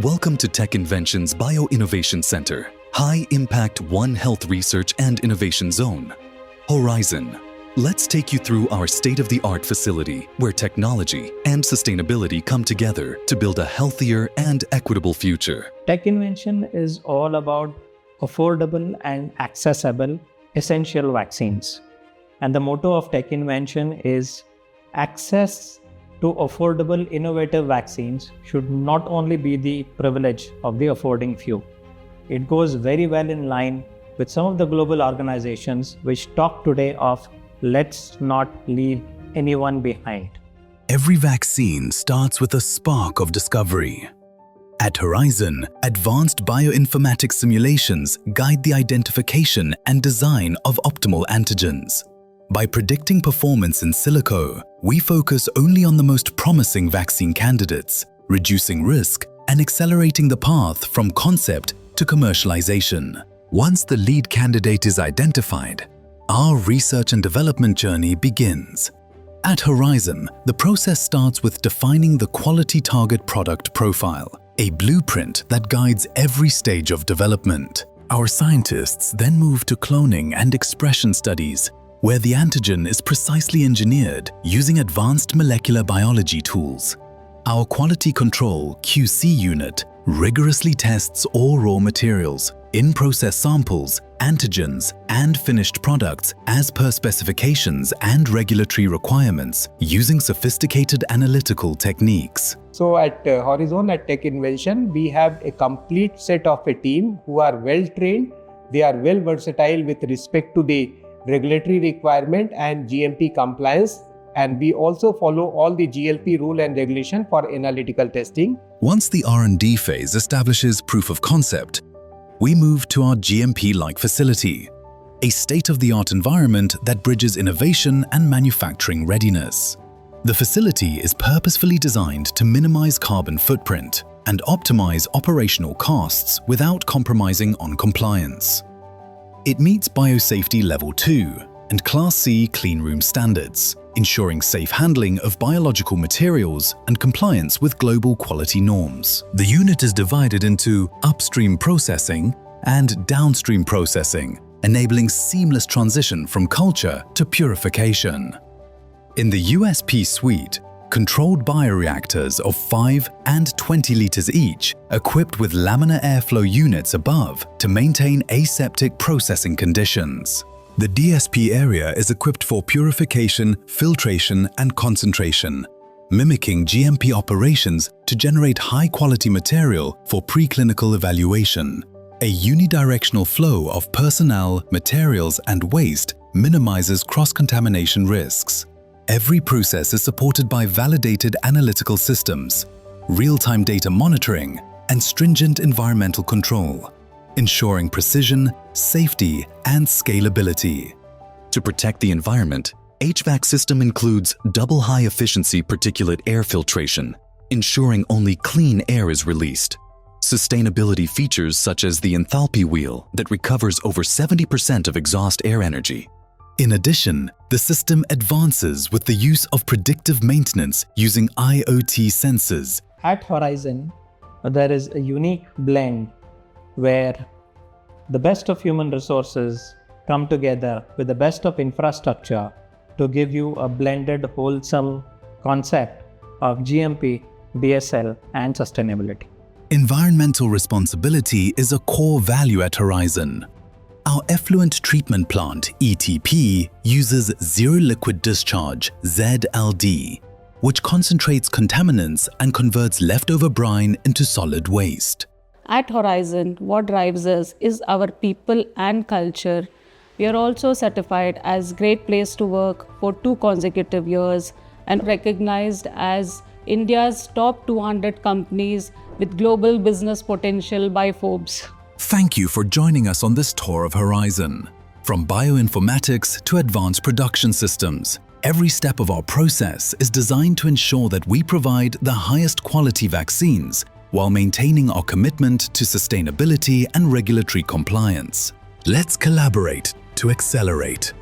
Welcome to TechInvention's Bioinnovation Center, high-impact One Health Research and Innovation Zone. Horizon. Let's take you through our state-of-the-art facility where technology and sustainability come together to build a healthier and equitable future. TechInvention is all about affordable and accessible essential vaccines. And the motto of TechInvention is access to affordable, innovative vaccines should not only be the privilege of the affording few. It goes very well in line with some of the global organizations which talk today of let's not leave anyone behind. Every vaccine starts with a spark of discovery. At Horizon, advanced bioinformatics simulations guide the identification and design of optimal antigens. By predicting performance in silico, we focus only on the most promising vaccine candidates, reducing risk and accelerating the path from concept to commercialization. Once the lead candidate is identified, our research and development journey begins. At Horizon, the process starts with defining the quality target product profile, a blueprint that guides every stage of development. Our scientists then move to cloning and expression studies, where the antigen is precisely engineered using advanced molecular biology tools. Our quality control QC unit rigorously tests all raw materials, in-process samples, antigens, and finished products as per specifications and regulatory requirements using sophisticated analytical techniques. So at Horizon, at TechInvention, we have a complete set of a team who are well trained. They are well versatile with respect to the regulatory requirement and GMP compliance, and we also follow all the GLP rule and regulation for analytical testing. Once the R&D phase establishes proof of concept, we move to our GMP-like facility, a state-of-the-art environment that bridges innovation and manufacturing readiness. The facility is purposefully designed to minimize carbon footprint and optimize operational costs without compromising on compliance. It meets Biosafety Level 2 and Class C cleanroom standards, ensuring safe handling of biological materials and compliance with global quality norms. The unit is divided into upstream processing and downstream processing, enabling seamless transition from culture to purification. In the USP suite, controlled bioreactors of 5 and 20 liters each, equipped with laminar airflow units above to maintain aseptic processing conditions. The DSP area is equipped for purification, filtration, and concentration, mimicking GMP operations to generate high-quality material for preclinical evaluation. A unidirectional flow of personnel, materials, and waste minimizes cross-contamination risks. Every process is supported by validated analytical systems, real-time data monitoring, and stringent environmental control, ensuring precision, safety, and scalability. To protect the environment, HVAC system includes double high-efficiency particulate air filtration, ensuring only clean air is released. Sustainability features such as the enthalpy wheel that recovers over 70% of exhaust air energy. In addition, the system advances with the use of predictive maintenance using IoT sensors. At Horizon, there is a unique blend where the best of human resources come together with the best of infrastructure to give you a blended, wholesome concept of GMP, BSL, and sustainability. Environmental responsibility is a core value at Horizon. Our effluent treatment plant, ETP, uses zero liquid discharge, ZLD, which concentrates contaminants and converts leftover brine into solid waste. At Horizon, what drives us is our people and culture. We are also certified as Great Place to Work for 2 consecutive years and recognized as India's top 200 companies with global business potential by Forbes. Thank you for joining us on this tour of Horizon. From bioinformatics to advanced production systems, every step of our process is designed to ensure that we provide the highest quality vaccines while maintaining our commitment to sustainability and regulatory compliance. Let's collaborate to accelerate.